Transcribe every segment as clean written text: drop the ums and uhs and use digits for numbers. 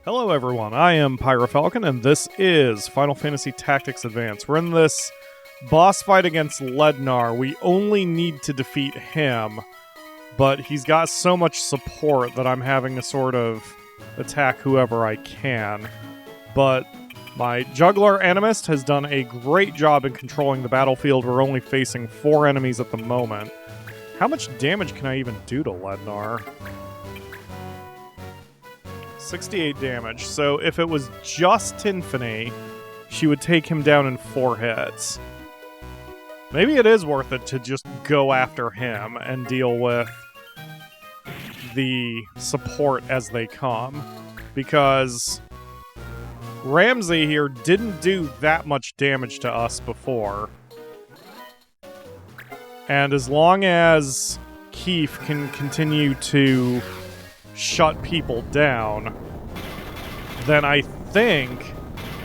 Hello everyone, I am PyroFalkon, and this is Final Fantasy Tactics Advance. We're in this boss fight against Lednar. We only need to defeat him, but he's got so much support that I'm having to sort of attack whoever I can. But my Juggler Animist has done a great job in controlling the battlefield. We're only facing 4 enemies at the moment. How much damage can I even do to Lednar? 68 damage. So if it was just Tinfany, she would take him down in 4 hits. Maybe it is worth it to just go after him and deal with the support as they come. Because Ramsey here didn't do that much damage to us before. And as long as Keith can continue to shut people down, then I think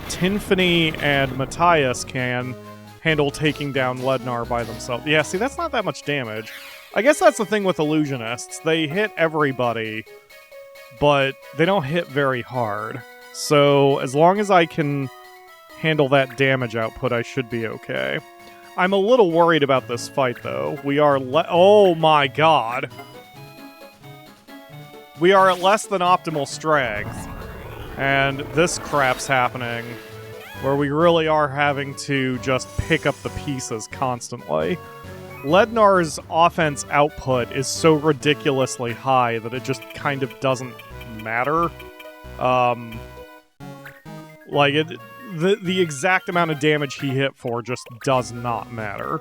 Tinfany and Matthias can handle taking down Lednar by themselves. Yeah, see, that's not that much damage. I guess that's the thing with illusionists. They hit everybody, but they don't hit very hard. So as long as I can handle that damage output, I should be okay. I'm a little worried about this fight, though. We are oh my god. We are at less than optimal strength, and this crap's happening, where we really are having to just pick up the pieces constantly. Lednar's offense output is so ridiculously high that it just kind of doesn't matter. The exact amount of damage he hit for just does not matter.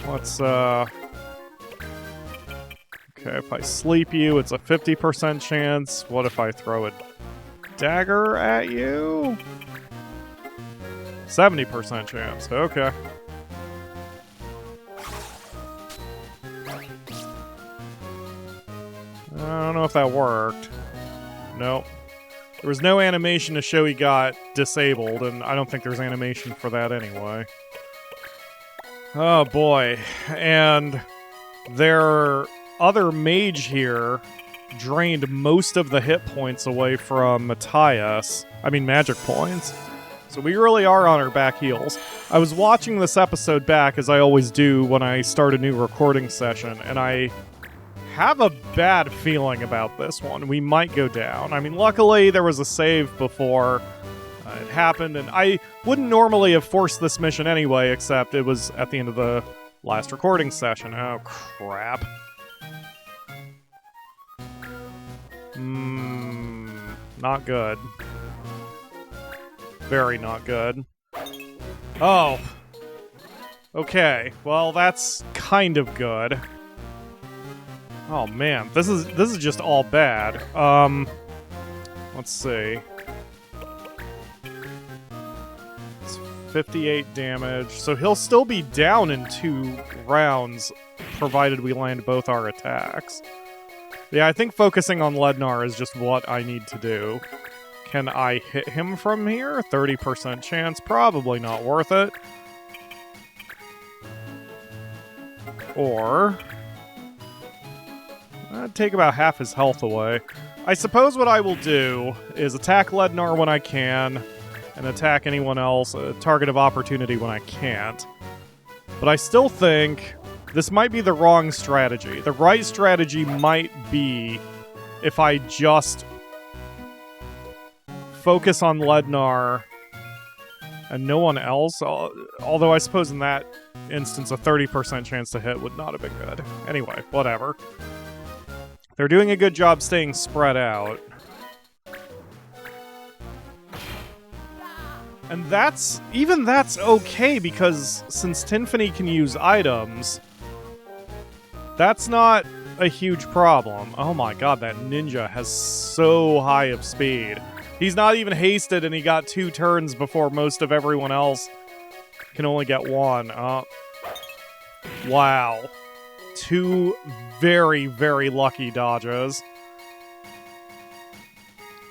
Let's, okay, if I sleep you, it's a 50% chance. What if I throw a dagger at you? 70% chance. Okay. I don't know if that worked. Nope. There was no animation to show he got disabled, and I don't think there's animation for that anyway. Oh boy. And their other mage here drained most of the hit points away from Matthias. I mean, magic points. So we really are on our back heels. I was watching this episode back, as I always do when I start a new recording session, and I have a bad feeling about this one. We might go down. I mean, luckily there was a save before it happened, and I wouldn't normally have forced this mission anyway, except it was at the end of the last recording session. Oh, crap. Not good. Very not good. Oh. Okay, well, that's kind of good. Oh man, this is just all bad. Let's see. It's 58 damage, so he'll still be down in 2 rounds, provided we land both our attacks. Yeah, I think focusing on Lednar is just what I need to do. Can I hit him from here? 30% chance, probably not worth it. Or I'd take about half his health away. I suppose what I will do is attack Lednar when I can, and attack anyone else, a target of opportunity when I can't. But I still think this might be the wrong strategy. The right strategy might be if I just focus on Lednar and no one else, although I suppose in that instance a 30% chance to hit would not have been good. Anyway, whatever. They're doing a good job staying spread out. And that's okay, because since Tinfany can use items, that's not a huge problem. Oh my god, that ninja has so high of speed. He's not even hasted, and he got 2 turns before most of everyone else can only get 1. Wow. 2 very, very lucky dodges.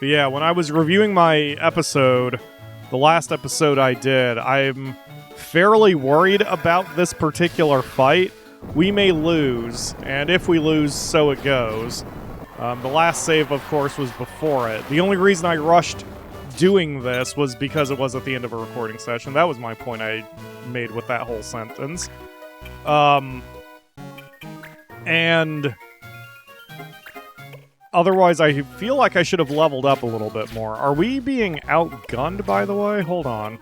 But yeah, when I was reviewing my episode, the last episode I did, I'm fairly worried about this particular fight. We may lose, and if we lose, so it goes. The last save, of course, was before it. The only reason I rushed doing this was because it was at the end of a recording session. That was my point I made with that whole sentence. And otherwise, I feel like I should have leveled up a little bit more. Are we being outgunned, by the way? Hold on.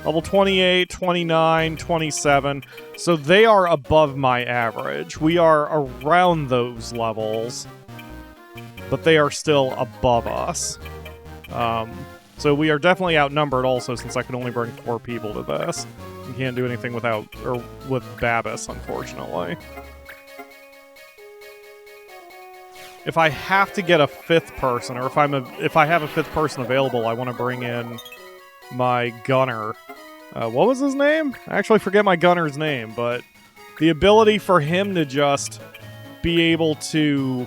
Level 28, 29, 27. So they are above my average. We are around those levels, but they are still above us. So we are definitely outnumbered also, since I can only bring 4 people to this. We can't do anything with Babus, unfortunately. If I have to get a 5th person, or if I have a 5th person available, I want to bring in my gunner. What was his name? I actually forget my gunner's name, but the ability for him to just be able to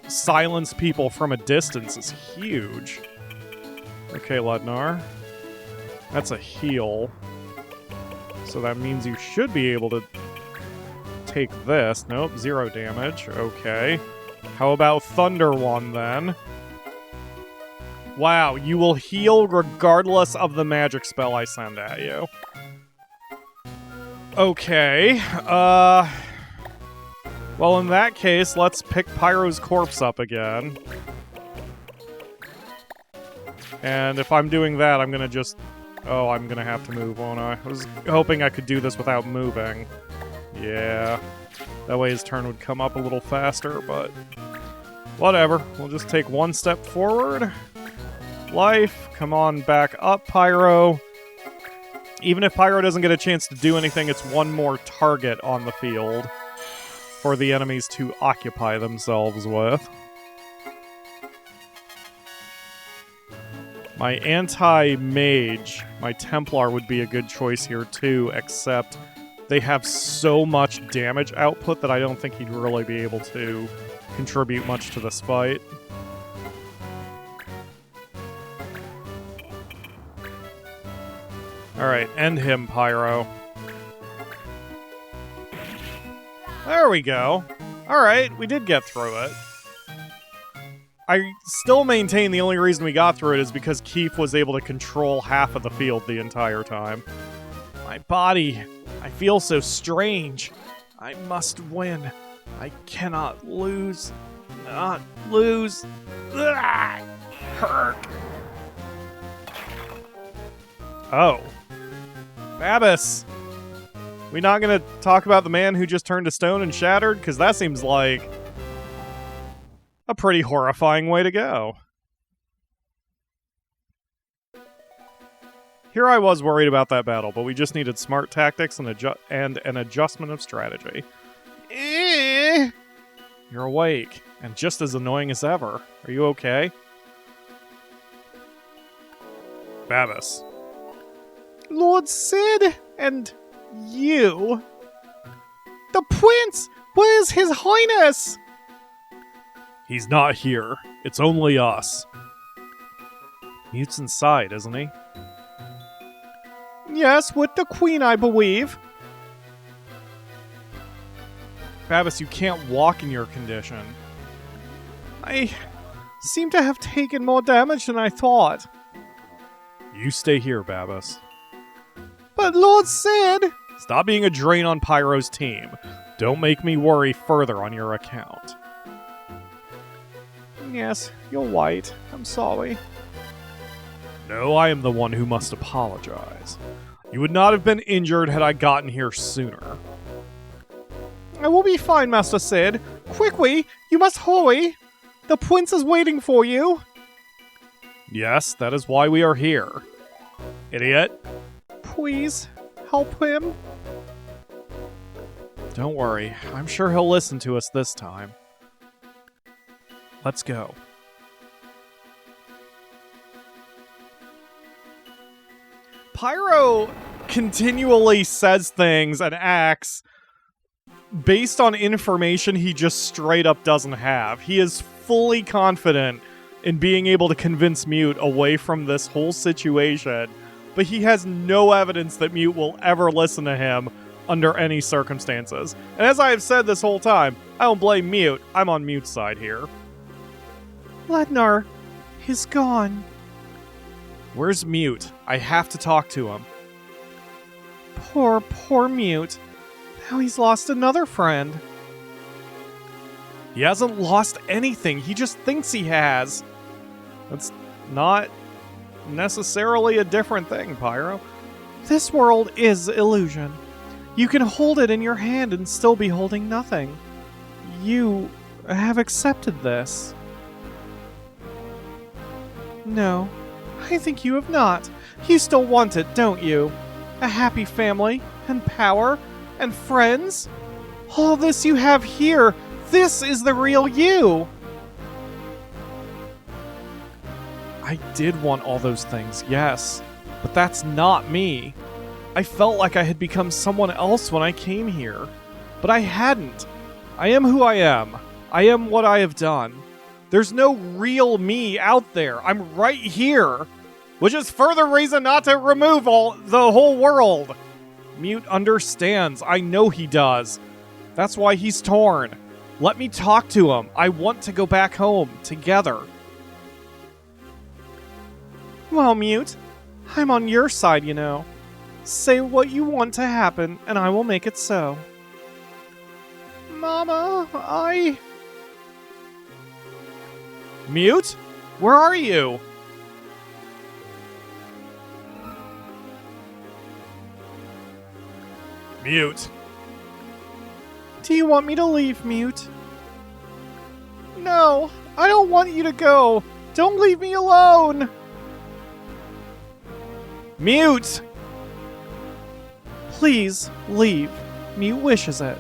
silence people from a distance is huge. Okay, Ludnar. That's a heal. So that means you should be able to take this. Nope, 0 damage. Okay. How about Thunder One, then? Wow, you will heal regardless of the magic spell I send at you. Okay, well, in that case, let's pick Pyro's corpse up again. And if I'm doing that, I'm gonna just... Oh, I'm gonna have to move, won't I? I was hoping I could do this without moving. Yeah. That way his turn would come up a little faster, but... Whatever. We'll just take 1 step forward. Life. Come on back up, Pyro. Even if Pyro doesn't get a chance to do anything, it's 1 more target on the field for the enemies to occupy themselves with. My anti-mage, my Templar, would be a good choice here too, except they have so much damage output that I don't think he'd really be able to contribute much to this fight. Alright, end him, Pyro. There we go. Alright, we did get through it. I still maintain the only reason we got through it is because Keith was able to control half of the field the entire time. My body, I feel so strange. I must win. I cannot lose. Not lose. Ugh, hurt. Oh. Babus! We not gonna talk about the man who just turned to stone and shattered? Because that seems like a pretty horrifying way to go. Here I was worried about that battle, but we just needed smart tactics and an adjustment of strategy. You're awake, and just as annoying as ever. Are you okay? Babus. Lord Sid, and you. The Prince! Where's His Highness? He's not here. It's only us. Mute's inside, isn't he? Yes, with the Queen, I believe. Babus, you can't walk in your condition. I seem to have taken more damage than I thought. You stay here, Babus. But Lord Sid! Stop being a drain on Pyro's team. Don't make me worry further on your account. Yes, you're right. I'm sorry. No, I am the one who must apologize. You would not have been injured had I gotten here sooner. I will be fine, Master Sid. Quickly, you must hurry. The Prince is waiting for you. Yes, that is why we are here. Idiot. Please, help him. Don't worry, I'm sure he'll listen to us this time. Let's go. Pyro continually says things and acts based on information he just straight up doesn't have. He is fully confident in being able to convince Mute away from this whole situation, but he has no evidence that Mute will ever listen to him under any circumstances. And as I have said this whole time, I don't blame Mute. I'm on Mute's side here. Lednar, he's gone. Where's Mute? I have to talk to him. Poor Mute. Now he's lost another friend. He hasn't lost anything. He just thinks he has. That's not necessarily a different thing, Pyro. This world is illusion. You can hold it in your hand and still be holding nothing. You have accepted this. No, I think you have not. You still want it, don't you? A happy family, and power, and friends? All this you have here, this is the real you! I did want all those things, yes. But that's not me. I felt like I had become someone else when I came here. But I hadn't. I am who I am. I am what I have done. There's no real me out there. I'm right here. Which is further reason not to remove the whole world. Mute understands. I know he does. That's why he's torn. Let me talk to him. I want to go back home together. Well, Mute, I'm on your side, you know. Say what you want to happen, and I will make it so. Mama, Mute? Where are you? Mute. Do you want me to leave, Mute? No, I don't want you to go. Don't leave me alone. Mute! Please, leave. Mute wishes it.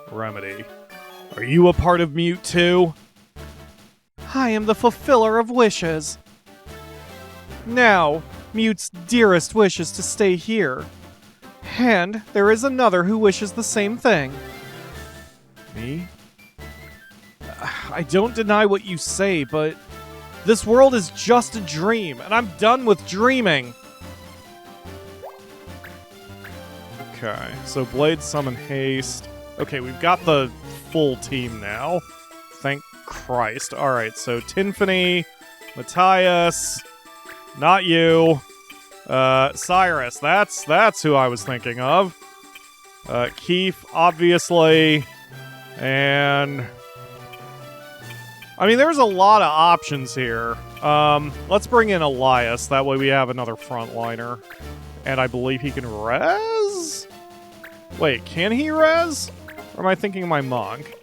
Remedi, are you a part of Mute too? I am the fulfiller of wishes. Now, Mute's dearest wishes to stay here. And there is another who wishes the same thing. Me? I don't deny what you say, but this world is just a dream, and I'm done with dreaming. Okay, so Blade summon haste. Okay, we've got the full team now. Thank Christ. Alright, so Tinfany, Matthias, not you. Cyrus, that's who I was thinking of. Keith, obviously. And I mean, there's a lot of options here. Let's bring in Elias. That way we have another frontliner. And I believe he can res? Wait, can he res? Or am I thinking of my monk?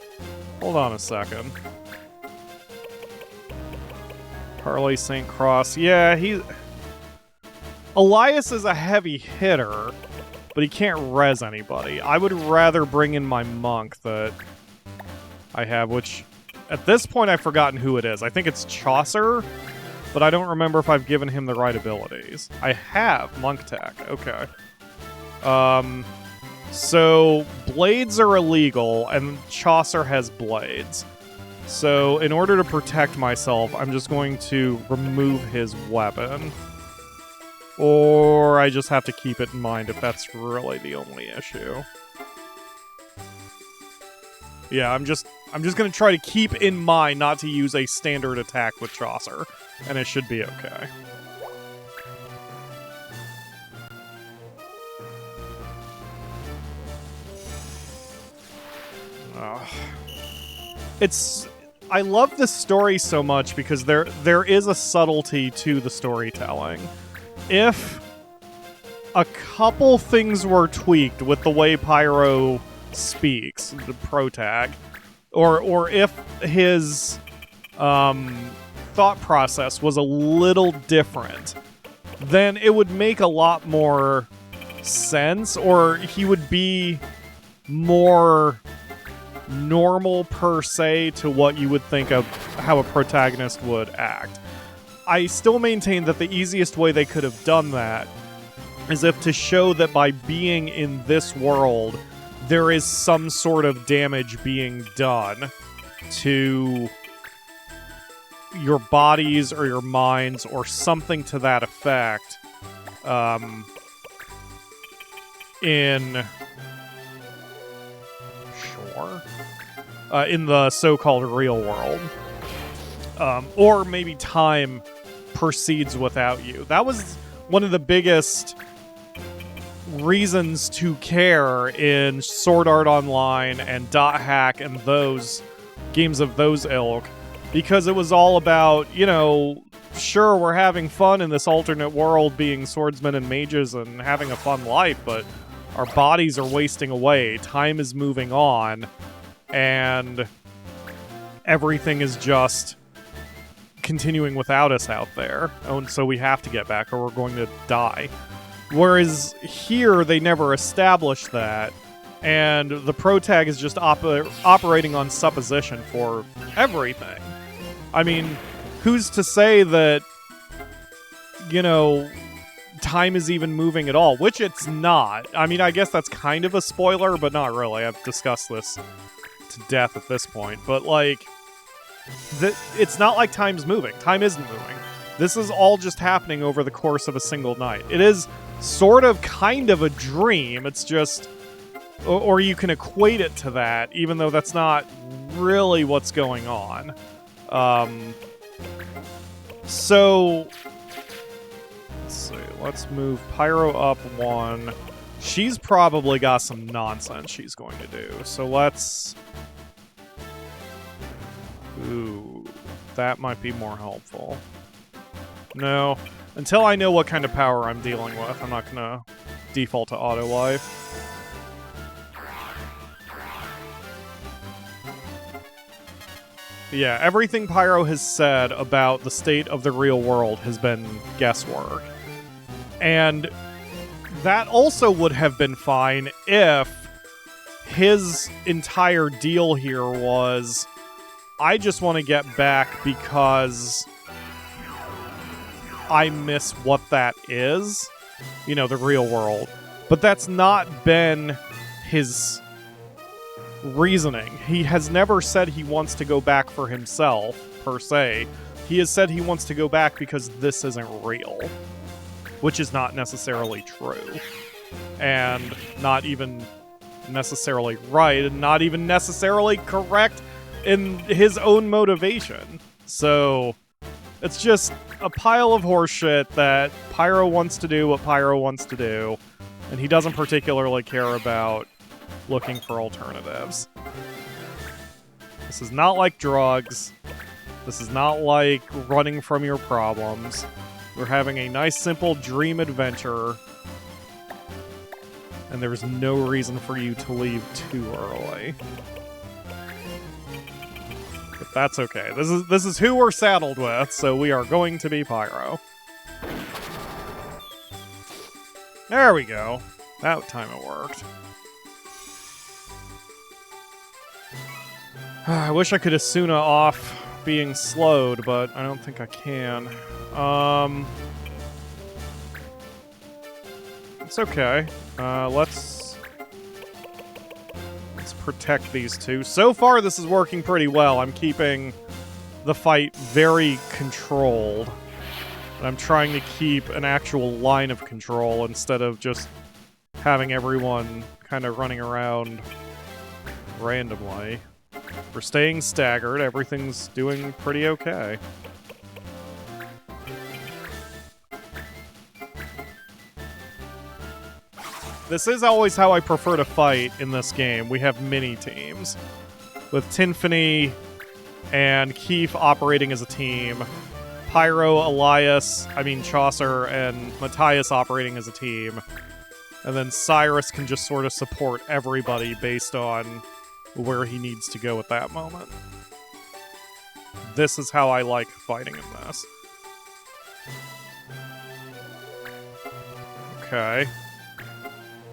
Hold on a second. Harley St. Cross. Yeah, Elias is a heavy hitter, but he can't res anybody. I would rather bring in my monk that I have, which at this point I've forgotten who it is. I think it's Chaucer, but I don't remember if I've given him the right abilities. I have Monk Tech. Okay. So blades are illegal, and Chaucer has blades. So in order to protect myself, I'm just going to remove his weapon. Or I just have to keep it in mind if that's really the only issue. Yeah, I'm just gonna try to keep in mind not to use a standard attack with Chaucer, and it should be okay. I love this story so much because there is a subtlety to the storytelling. If a couple things were tweaked with the way Pyro speaks, the protag, or if his thought process was a little different, then it would make a lot more sense, or he would be more normal per se to what you would think of how a protagonist would act. I still maintain that the easiest way they could have done that is if to show that by being in this world, there is some sort of damage being done to your bodies or your minds or something to that effect in the so-called real world. Or maybe time proceeds without you. That was one of the biggest reasons to care in Sword Art Online and Dot Hack and those games of those ilk, because it was all about, you know, sure, we're having fun in this alternate world being swordsmen and mages and having a fun life, but our bodies are wasting away, time is moving on, and everything is just continuing without us out there. And so we have to get back or we're going to die. Whereas here, they never established that, and the protag is just operating on supposition for everything. I mean, who's to say that, you know, time is even moving at all? Which it's not. I mean, I guess that's kind of a spoiler, but not really. I've discussed this to death at this point. But, like, it's not like time's moving. Time isn't moving. This is all just happening over the course of a single night. It is sort of kind of a dream. It's just... Or you can equate it to that, even though that's not really what's going on. So... Let's see. Let's move Pyro up 1. She's probably got some nonsense she's going to do. So let's... Ooh, that might be more helpful. No. Until I know what kind of power I'm dealing with, I'm not gonna default to auto life. Yeah, everything Pyro has said about the state of the real world has been guesswork. And that also would have been fine if his entire deal here was, I just want to get back because I miss what that is. You know, the real world. But that's not been his reasoning. He has never said he wants to go back for himself, per se. He has said he wants to go back because this isn't real. Which is not necessarily true. And not even necessarily right, and not even necessarily correct in his own motivation. So, it's just a pile of horseshit that Pyro wants to do what Pyro wants to do, and he doesn't particularly care about looking for alternatives. This is not like drugs. This is not like running from your problems. We're having a nice, simple dream adventure, and there's no reason for you to leave too early. But that's okay. This is who we're saddled with, so we are going to be Pyro. There we go. That time it worked. I wish I could Asuna off being slowed, but I don't think I can. It's okay. Let's protect these two. So far, this is working pretty well. I'm keeping the fight very controlled. And I'm trying to keep an actual line of control instead of just having everyone kind of running around randomly. We're staying staggered. Everything's doing pretty okay. This is always how I prefer to fight in this game. We have mini-teams. With Tinfany and Keith operating as a team, Pyro, Chaucer, and Matthias operating as a team, and then Cyrus can just sort of support everybody based on where he needs to go at that moment. This is how I like fighting in this. Okay.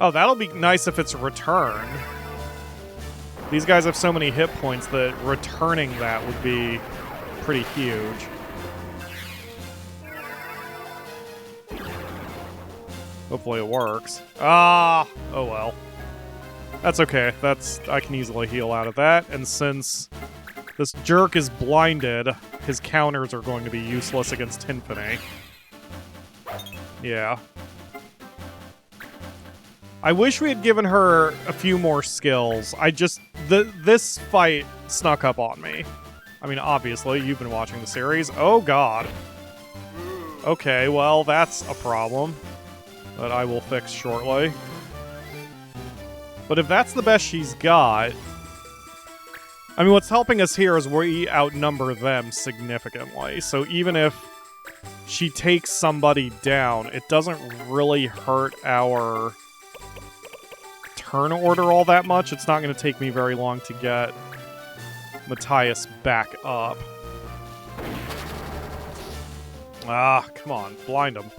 Oh, that'll be nice if it's a return. These guys have so many hit points that returning that would be pretty huge. Hopefully it works. Oh well. That's okay. I can easily heal out of that, and since This jerk is blinded. His counters are going to be useless against Tinfany. Yeah. I wish we had given her a few more skills. This fight snuck up on me. I mean, obviously, you've been watching the series. Oh, God. Okay, well, that's a problem that I will fix shortly. But if that's the best she's got... I mean, what's helping us here is we outnumber them significantly. So even if she takes somebody down, it doesn't really hurt our turn order all that much. It's not going to take me very long to get Matthias back up. Ah, come on. Blind him.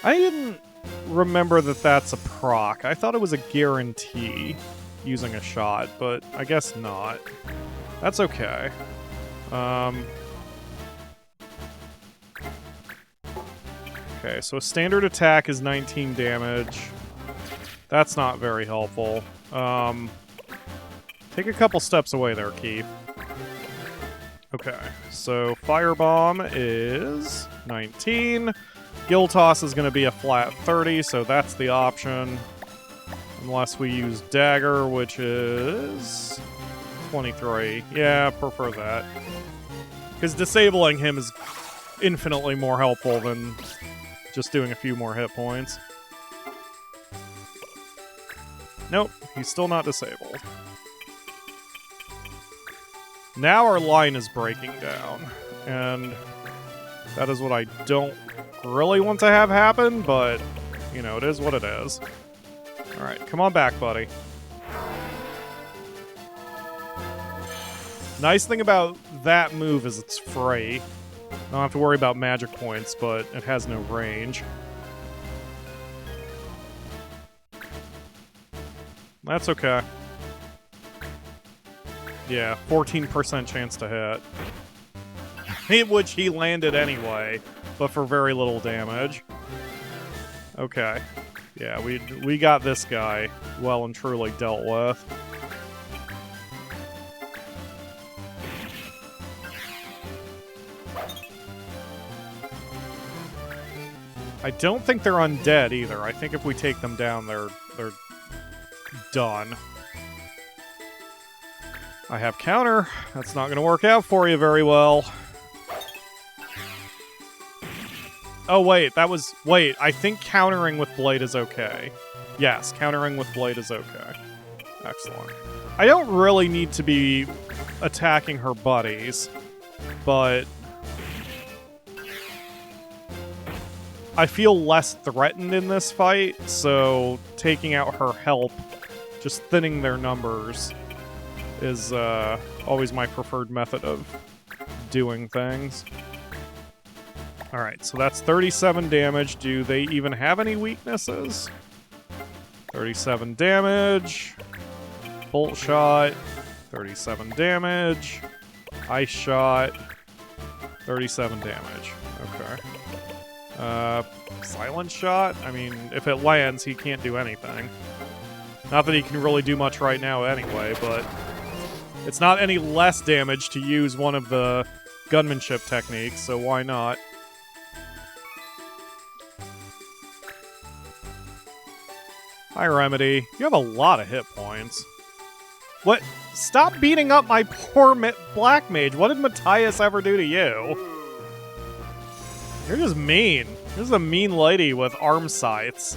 I didn't remember that that's a proc. I thought it was a guarantee using a shot, but I guess not. That's okay. Okay, so a standard attack is 19 damage. That's not very helpful. Take a couple steps away there, Keith. Okay, so Firebomb is 19. Gill Toss is going to be a flat 30, so that's the option. Unless we use Dagger, which is 23. Yeah, prefer that. Because disabling him is infinitely more helpful than just doing a few more hit points. Nope, he's still not disabled. Now our line is breaking down, and that is what I don't really want to have happen, but, you know, it is what it is. Alright, come on back, buddy. Nice thing about that move is it's free. I don't have to worry about magic points, but it has no range. That's okay. Yeah, 14% chance to hit. Which he landed anyway, but for very little damage. Okay. Yeah, we got this guy well and truly dealt with. I don't think they're undead either. I think if we take them down, they're done. I have counter. That's not going to work out for you very well. Oh, wait, that was... Wait, I think countering with Blade is okay. Yes, countering with Blade is okay. Excellent. I don't really need to be attacking her buddies, but... I feel less threatened in this fight, so taking out her help, just thinning their numbers, is always my preferred method of doing things. Alright, so that's 37 damage. Do they even have any weaknesses? 37 damage. Bolt shot. 37 damage. Ice shot. 37 damage. Okay. Silent shot? I mean, if it lands, he can't do anything. Not that he can really do much right now anyway, but it's not any less damage to use one of the gunmanship techniques, so why not? Hi, Remedi. You have a lot of hit points. What? Stop beating up my poor black mage. What did Matthias ever do to you? You're just mean. You're just a mean lady with arm scythes.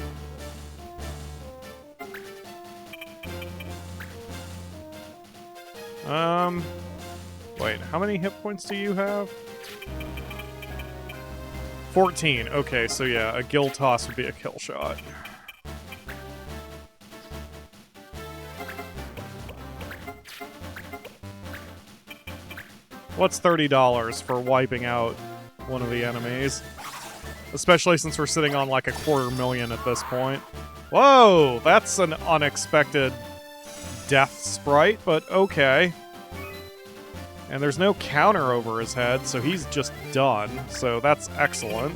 Wait, how many hit points do you have? 14. Okay, so yeah, a gill toss would be a kill shot. What's $30 for wiping out one of the enemies? Especially since we're sitting on like 250,000 at this point. Whoa, that's an unexpected death sprite, but okay. And there's no counter over his head, so he's just done. So that's excellent.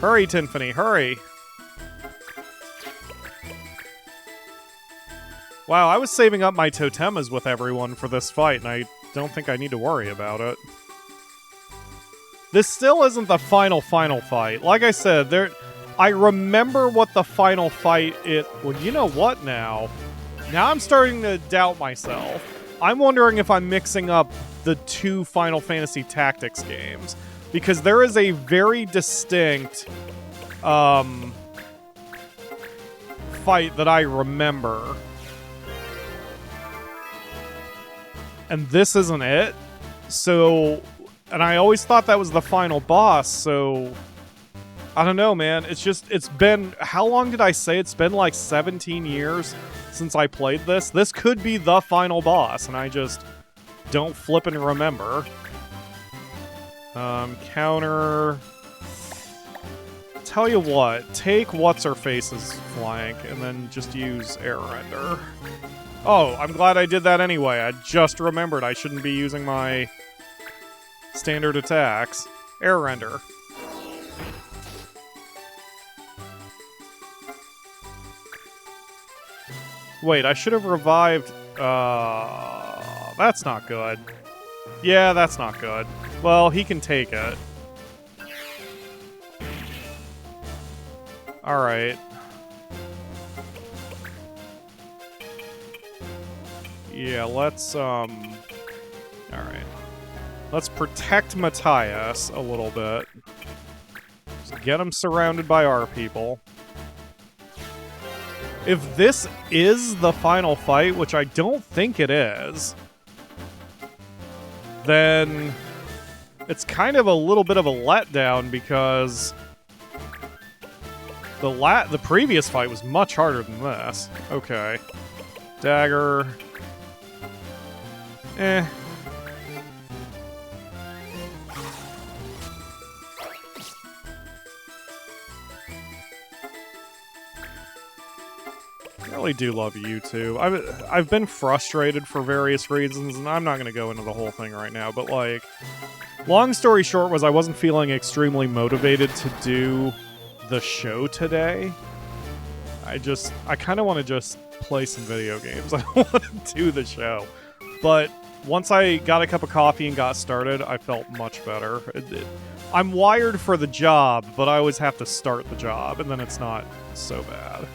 Hurry, Tinfany, hurry! Wow, I was saving up my totemas with everyone for this fight, and I don't think I need to worry about it. This still isn't the final fight. Like I said, I remember what the final fight well, you know what now? Now I'm starting to doubt myself. I'm wondering if I'm mixing up the two Final Fantasy Tactics games, because there is a very distinct fight that I remember. And this isn't it. So, and I always thought that was the final boss, so I don't know, man. It's been, how long did I say? It's been like 17 years since I played this. This could be the final boss, and I just don't flip and remember. Counter. Tell you what, take What's-Her-Face's flank, and then just use Air Render. Oh, I'm glad I did that anyway. I just remembered I shouldn't be using my standard attacks. Air Render. Wait, I should have revived... that's not good. Yeah, that's not good. Well, he can take it. Alright. Yeah, let's, alright. Let's protect Matthias a little bit. Just get him surrounded by our people. If this is the final fight, which I don't think it is, then it's kind of a little bit of a letdown, because the previous fight was much harder than this. Okay. Dagger. Eh. I really do love you two. I've been frustrated for various reasons, and I'm not going to go into the whole thing right now, but like, long story short was I wasn't feeling extremely motivated to do the show today. I kind of want to just play some video games. I don't want to do the show. But once I got a cup of coffee and got started, I felt much better. I'm wired for the job, but I always have to start the job, and then it's not so bad.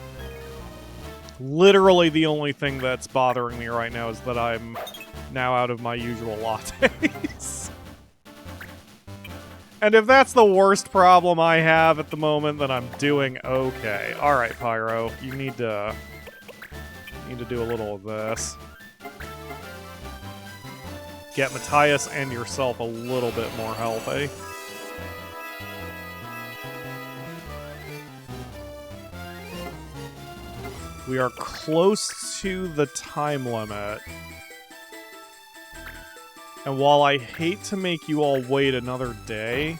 Literally the only thing that's bothering me right now is that I'm now out of my usual lattes. And if that's the worst problem I have at the moment, then I'm doing okay. Alright, Pyro, you need to do a little of this. Get Matthias and yourself a little bit more healthy. We are close to the time limit. And while I hate to make you all wait another day,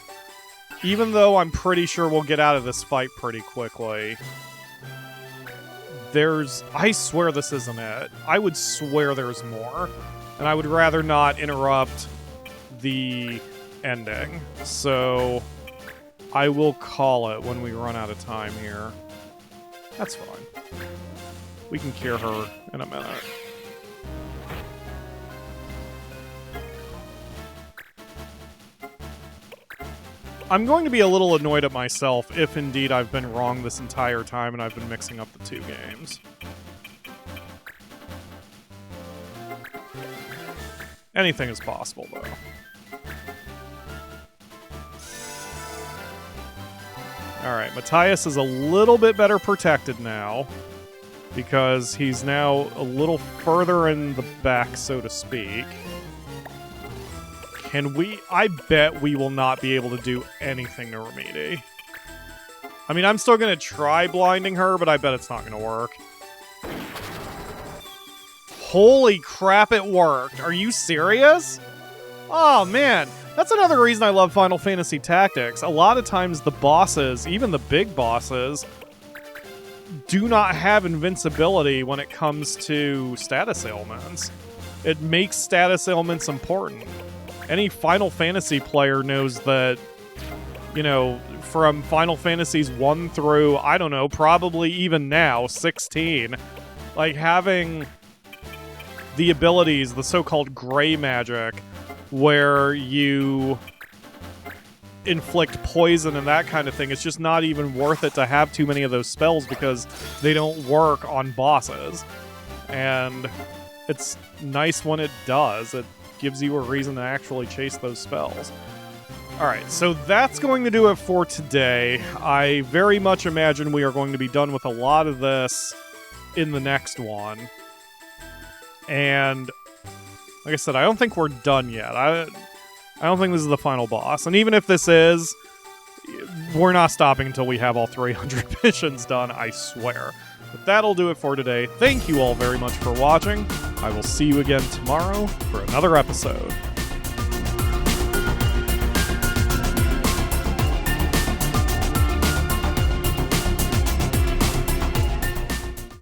even though I'm pretty sure we'll get out of this fight pretty quickly, I swear this isn't it. I would swear there's more. And I would rather not interrupt the ending. So I will call it when we run out of time here. That's fine. We can cure her in a minute. I'm going to be a little annoyed at myself if indeed I've been wrong this entire time and I've been mixing up the two games. Anything is possible, though. Alright, Matthias is a little bit better protected now, because he's now a little further in the back, so to speak. I bet we will not be able to do anything to Remedi. I mean, I'm still going to try blinding her, but I bet it's not going to work. Holy crap, it worked. Are you serious? Oh, man. That's another reason I love Final Fantasy Tactics. A lot of times the bosses, even the big bosses, do not have invincibility when it comes to status ailments. It makes status ailments important. Any Final Fantasy player knows that, you know, from Final Fantasies 1 through, I don't know, probably even now, 16, like, having the abilities, the so-called gray magic, where you inflict poison and that kind of thing, it's just not even worth it to have too many of those spells because they don't work on bosses. And it's nice when it does. It gives you a reason to actually chase those spells. Alright, so that's going to do it for today. I very much imagine we are going to be done with a lot of this in the next one. And like I said, I don't think we're done yet. I don't think this is the final boss. And even if this is, we're not stopping until we have all 300 missions done, I swear. But that'll do it for today. Thank you all very much for watching. I will see you again tomorrow for another episode.